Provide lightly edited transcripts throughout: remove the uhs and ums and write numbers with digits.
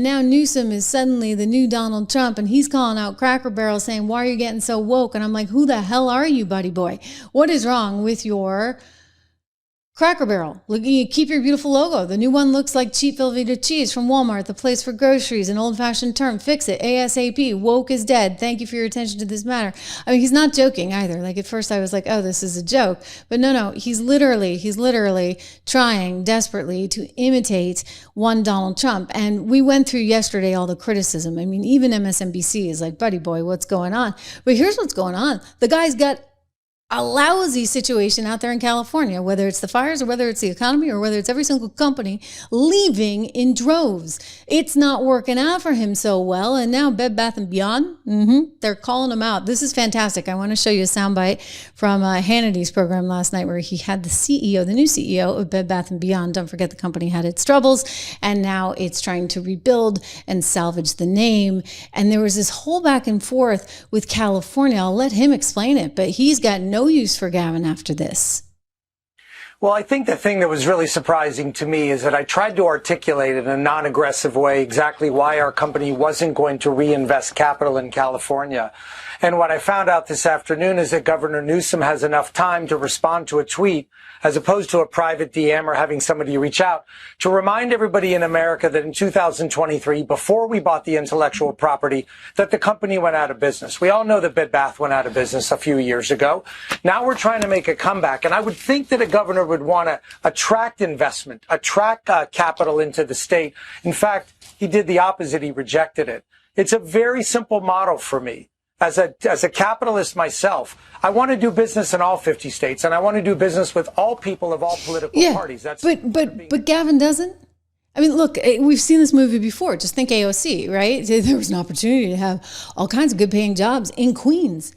Now Newsom is suddenly the new Donald Trump, and he's calling out Cracker Barrel saying, why are you getting so woke? And I'm like, who the hell are you, buddy boy? What is wrong with your Cracker Barrel? Look, you keep your beautiful logo. The new one looks like cheap Velveeta cheese from Walmart, the place for groceries, an old-fashioned term. Fix it, ASAP. Woke is dead. Thank you for your attention to this matter. I mean, he's not joking either. Like, at first I was like, oh, this is a joke. But no, he's literally trying desperately to imitate one Donald Trump. And we went through yesterday all the criticism. I mean, even MSNBC is like, buddy boy, what's going on? But here's what's going on. The guy's got a lousy situation out there in California, whether it's the fires or whether it's the economy or whether it's every single company leaving in droves. It's not working out for him so well. And now Bed Bath & Beyond, they're calling him out. This is fantastic. I want to show you a soundbite from Hannity's program last night where he had the new CEO of Bed Bath & Beyond. Don't forget the company had its troubles and now it's trying to rebuild and salvage the name. And there was this whole back and forth with California. I'll let him explain it, but he's got no use for Gavin after this. Well, I think the thing that was really surprising to me is that I tried to articulate in a non-aggressive way exactly why our company wasn't going to reinvest capital in California. And what I found out this afternoon is that Governor Newsom has enough time to respond to a tweet as opposed to a private DM or having somebody reach out to remind everybody in America that in 2023, before we bought the intellectual property, that the company went out of business. We all know that Bed Bath went out of business a few years ago. Now we're trying to make a comeback. And I would think that a governor would want to attract investment, attract capital into the state. In fact, he did the opposite. He rejected it. It's a very simple model for me. As a capitalist myself, I want to do business in all 50 states, and I want to do business with all people of all political parties. But Gavin doesn't. I mean, look, we've seen this movie before. Just think AOC, right? There was an opportunity to have all kinds of good-paying jobs in Queens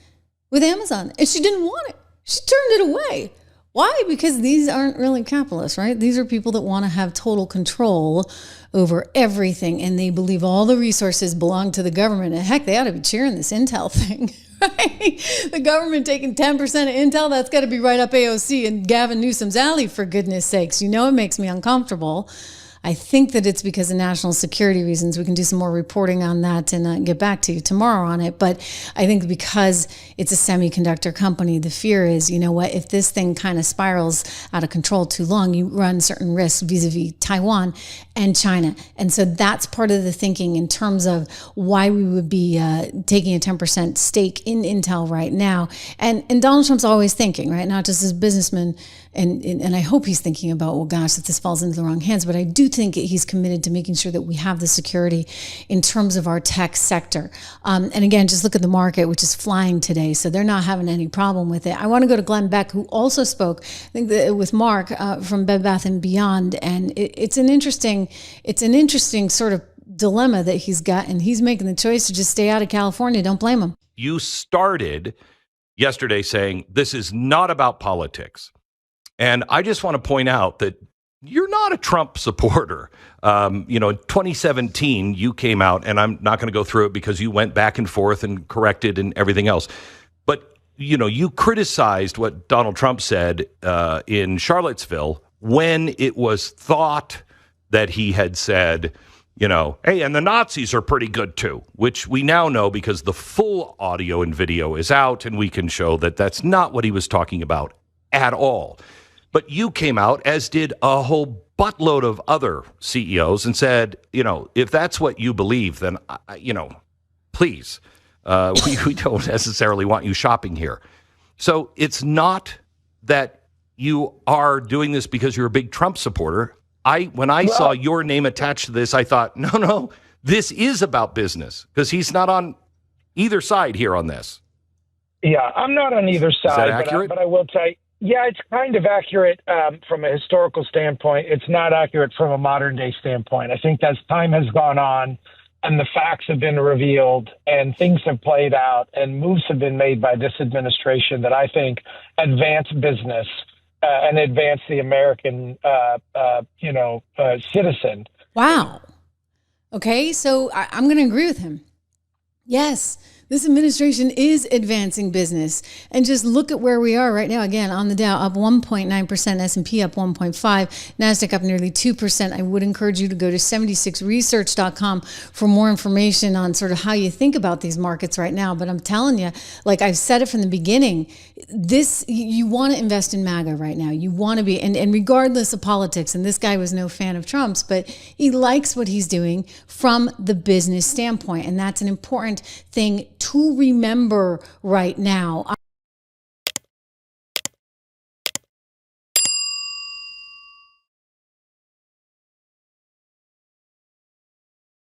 with Amazon, and she didn't want it. She turned it away. Why? Because these aren't really capitalists, right? These are people that want to have total control over everything, and they believe all the resources belong to the government. And heck, they ought to be cheering this Intel thing, right? The government taking 10% of Intel, that's got to be right up AOC and Gavin Newsom's alley, for goodness sakes. You know it makes me uncomfortable. I think that it's because of national security reasons. We can do some more reporting on that and get back to you tomorrow on it. But I think because it's a semiconductor company, the fear is, you know what, if this thing kind of spirals out of control too long, you run certain risks vis-a-vis Taiwan and China. And so that's part of the thinking in terms of why we would be taking a 10% stake in Intel right now. And Donald Trump's always thinking, right, not just as a businessman, and I hope he's thinking about, well, gosh, if this falls into the wrong hands. But I do think he's committed to making sure that we have the security in terms of our tech sector. And again, just look at the market, which is flying today. So they're not having any problem with it. I want to go to Glenn Beck, who also spoke, I think, with Mark from Bed Bath & Beyond. And it's an interesting sort of dilemma that he's got. And he's making the choice to just stay out of California. Don't blame him. You started yesterday saying this is not about politics. And I just want to point out that you're not a Trump supporter. In 2017, you came out, and I'm not going to go through it because you went back and forth and corrected and everything else. But, you criticized what Donald Trump said in Charlottesville when it was thought that he had said, hey, and the Nazis are pretty good too, which we now know because the full audio and video is out, and we can show that that's not what he was talking about at all. But you came out, as did a whole buttload of other CEOs, and said, if that's what you believe, then, please, we don't necessarily want you shopping here. So it's not that you are doing this because you're a big Trump supporter. When I saw your name attached to this, I thought, no, this is about business, because he's not on either side here on this. Yeah, I'm not on either side. Is that accurate? But I will tell you, yeah, it's kind of accurate from a historical standpoint. It's not accurate from a modern day standpoint. I think as time has gone on and the facts have been revealed and things have played out and moves have been made by this administration that I think advance business and advance the American, citizen. Wow. Okay, so I'm going to agree with him. Yes, This administration is advancing business. And just look at where we are right now. Again, on the Dow, up 1.9%, S&P up 1.5%, NASDAQ up nearly 2%. I would encourage you to go to 76research.com for more information on sort of how you think about these markets right now. But I'm telling you, like I've said it from the beginning, you want to invest in MAGA right now. You want to be, and regardless of politics, and this guy was no fan of Trump's, but he likes what he's doing from the business standpoint. And that's an important thing to remember right now.